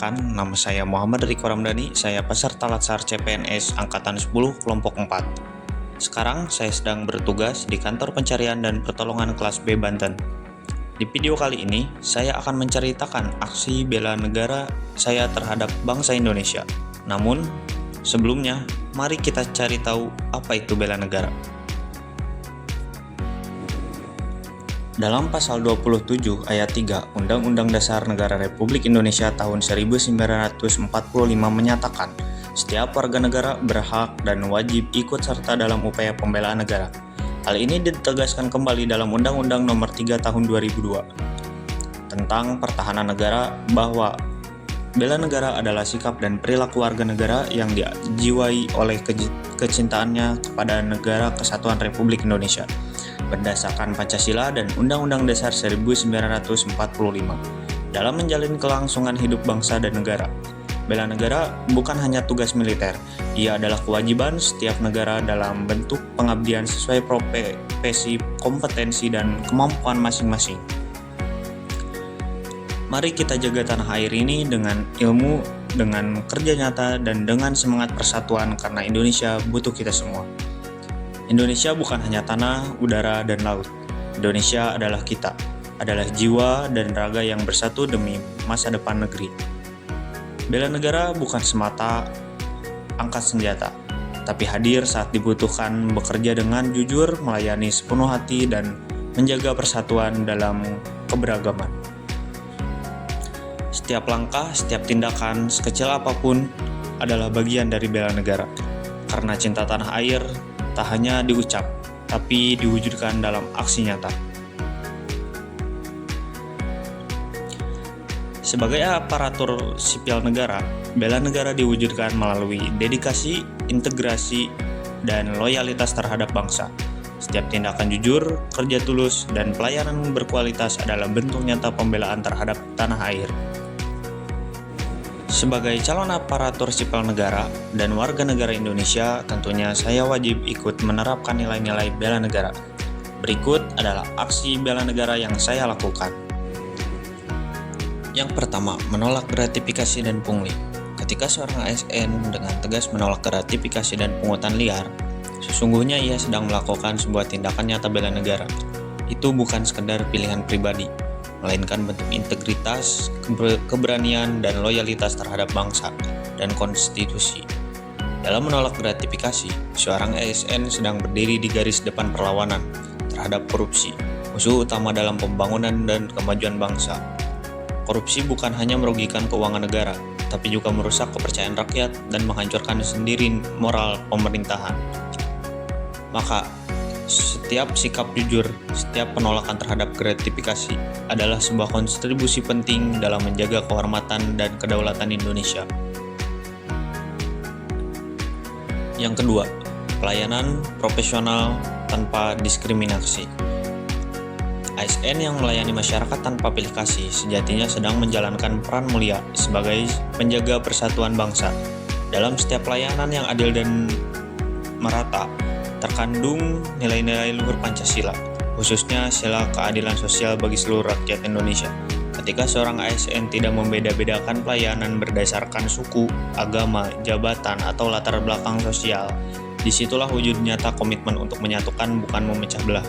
Perkenalkan, nama saya Muhammad Riko Ramdhani, saya peserta Latsar CPNS Angkatan 10 Kelompok 4. Sekarang saya sedang bertugas di Kantor Pencarian dan Pertolongan kelas B Banten. Di video kali ini, saya akan menceritakan aksi bela negara saya terhadap bangsa Indonesia. Namun, sebelumnya, mari kita cari tahu apa itu bela negara. Dalam pasal 27 ayat 3 Undang-Undang Dasar Negara Republik Indonesia tahun 1945 menyatakan, setiap warga negara berhak dan wajib ikut serta dalam upaya pembelaan negara. Hal ini ditegaskan kembali dalam Undang-Undang Nomor 3 Tahun 2002 tentang pertahanan negara bahwa bela negara adalah sikap dan perilaku warga negara yang dijiwai oleh kecintaannya kepada Negara Kesatuan Republik Indonesia berdasarkan Pancasila dan Undang-Undang Dasar 1945 dalam menjalin kelangsungan hidup bangsa dan negara. Bela negara bukan hanya tugas militer, ia adalah kewajiban setiap negara dalam bentuk pengabdian sesuai profesi, kompetensi, dan kemampuan masing-masing. Mari kita jaga tanah air ini dengan ilmu, dengan kerja nyata, dan dengan semangat persatuan karena Indonesia butuh kita semua. Indonesia bukan hanya tanah, udara, dan laut. Indonesia adalah kita, adalah jiwa dan raga yang bersatu demi masa depan negeri. Bela negara bukan semata angkat senjata, tapi hadir saat dibutuhkan, bekerja dengan jujur, melayani sepenuh hati, dan menjaga persatuan dalam keberagaman. Setiap langkah, setiap tindakan, sekecil apapun, adalah bagian dari bela negara. Karena cinta tanah air tak hanya diucap, tapi diwujudkan dalam aksi nyata. Sebagai aparatur sipil negara, bela negara diwujudkan melalui dedikasi, integrasi, dan loyalitas terhadap bangsa. Setiap tindakan jujur, kerja tulus, dan pelayanan berkualitas adalah bentuk nyata pembelaan terhadap tanah air. Sebagai calon aparatur sipil negara dan warga negara Indonesia, tentunya saya wajib ikut menerapkan nilai-nilai bela negara. Berikut adalah aksi bela negara yang saya lakukan. Yang pertama, menolak gratifikasi dan pungli. Ketika seorang ASN dengan tegas menolak gratifikasi dan pungutan liar, sesungguhnya ia sedang melakukan sebuah tindakan nyata bela negara. Itu bukan sekedar pilihan pribadi, melainkan bentuk integritas, keberanian, dan loyalitas terhadap bangsa dan konstitusi. Dalam menolak gratifikasi, seorang ASN sedang berdiri di garis depan perlawanan terhadap korupsi, musuh utama dalam pembangunan dan kemajuan bangsa. Korupsi bukan hanya merugikan keuangan negara, tapi juga merusak kepercayaan rakyat dan menghancurkan sendiri moral pemerintahan. Maka, setiap sikap jujur, setiap penolakan terhadap gratifikasi adalah sebuah kontribusi penting dalam menjaga kehormatan dan kedaulatan Indonesia. Yang kedua, pelayanan profesional tanpa diskriminasi. ASN yang melayani masyarakat tanpa pilih kasih sejatinya sedang menjalankan peran mulia sebagai penjaga persatuan bangsa. Dalam setiap pelayanan yang adil dan merata, terkandung nilai-nilai luhur Pancasila, khususnya sila keadilan sosial bagi seluruh rakyat Indonesia. Ketika seorang ASN tidak membeda-bedakan pelayanan berdasarkan suku, agama, jabatan, atau latar belakang sosial, disitulah wujud nyata komitmen untuk menyatukan, bukan memecah belah.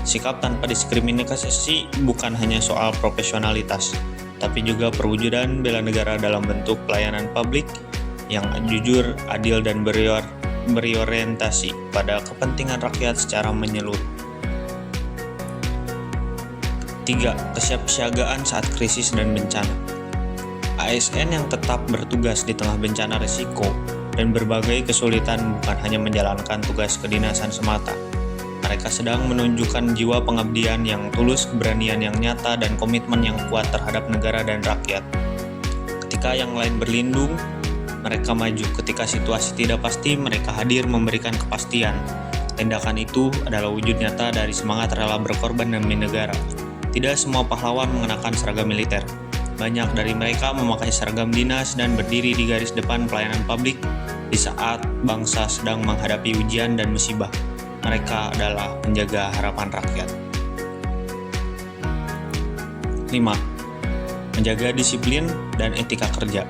Sikap tanpa diskriminasi bukan hanya soal profesionalitas, tapi juga perwujudan bela negara dalam bentuk pelayanan publik yang jujur, adil, dan berorientasi pada kepentingan rakyat secara menyeluruh. 3. Kesiapsiagaan saat krisis dan bencana. ASN yang tetap bertugas di tengah bencana risiko dan berbagai kesulitan bukan hanya menjalankan tugas kedinasan semata. Mereka sedang menunjukkan jiwa pengabdian yang tulus, keberanian yang nyata, dan komitmen yang kuat terhadap negara dan rakyat. Ketika yang lain berlindung, mereka maju. Ketika situasi tidak pasti, mereka hadir memberikan kepastian. Tindakan itu adalah wujud nyata dari semangat rela berkorban demi negara. Tidak semua pahlawan mengenakan seragam militer. Banyak dari mereka memakai seragam dinas dan berdiri di garis depan pelayanan publik di saat bangsa sedang menghadapi ujian dan musibah. Mereka adalah penjaga harapan rakyat. 5. Menjaga disiplin dan etika kerja.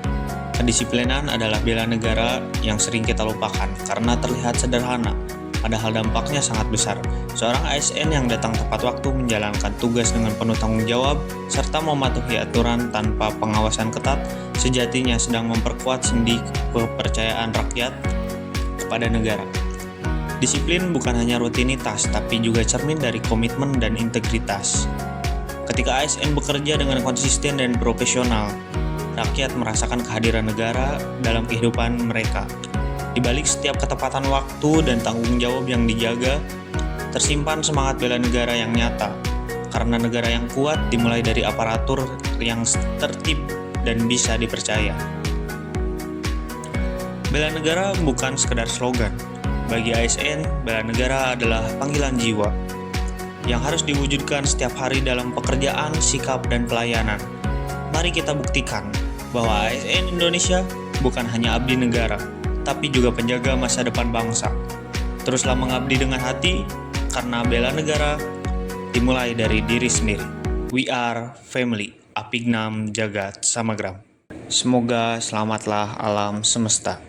Kedisiplinan adalah bela negara yang sering kita lupakan karena terlihat sederhana, padahal dampaknya sangat besar. Seorang ASN yang datang tepat waktu, menjalankan tugas dengan penuh tanggung jawab, serta mematuhi aturan tanpa pengawasan ketat, sejatinya sedang memperkuat sendi kepercayaan rakyat kepada negara. Disiplin bukan hanya rutinitas, tapi juga cermin dari komitmen dan integritas. Ketika ASN bekerja dengan konsisten dan profesional, rakyat merasakan kehadiran negara dalam kehidupan mereka. Di balik setiap ketepatan waktu dan tanggung jawab yang dijaga, tersimpan semangat bela negara yang nyata. Karena negara yang kuat dimulai dari aparatur yang tertib dan bisa dipercaya. Bela negara bukan sekedar slogan. Bagi ASN, bela negara adalah panggilan jiwa yang harus diwujudkan setiap hari dalam pekerjaan, sikap, dan pelayanan. Mari kita buktikan bahwa ASN Indonesia bukan hanya abdi negara, tapi juga penjaga masa depan bangsa. Teruslah mengabdi dengan hati, karena bela negara dimulai dari diri sendiri. We are family, Apignam Jagat Samagram. Semoga selamatlah alam semesta.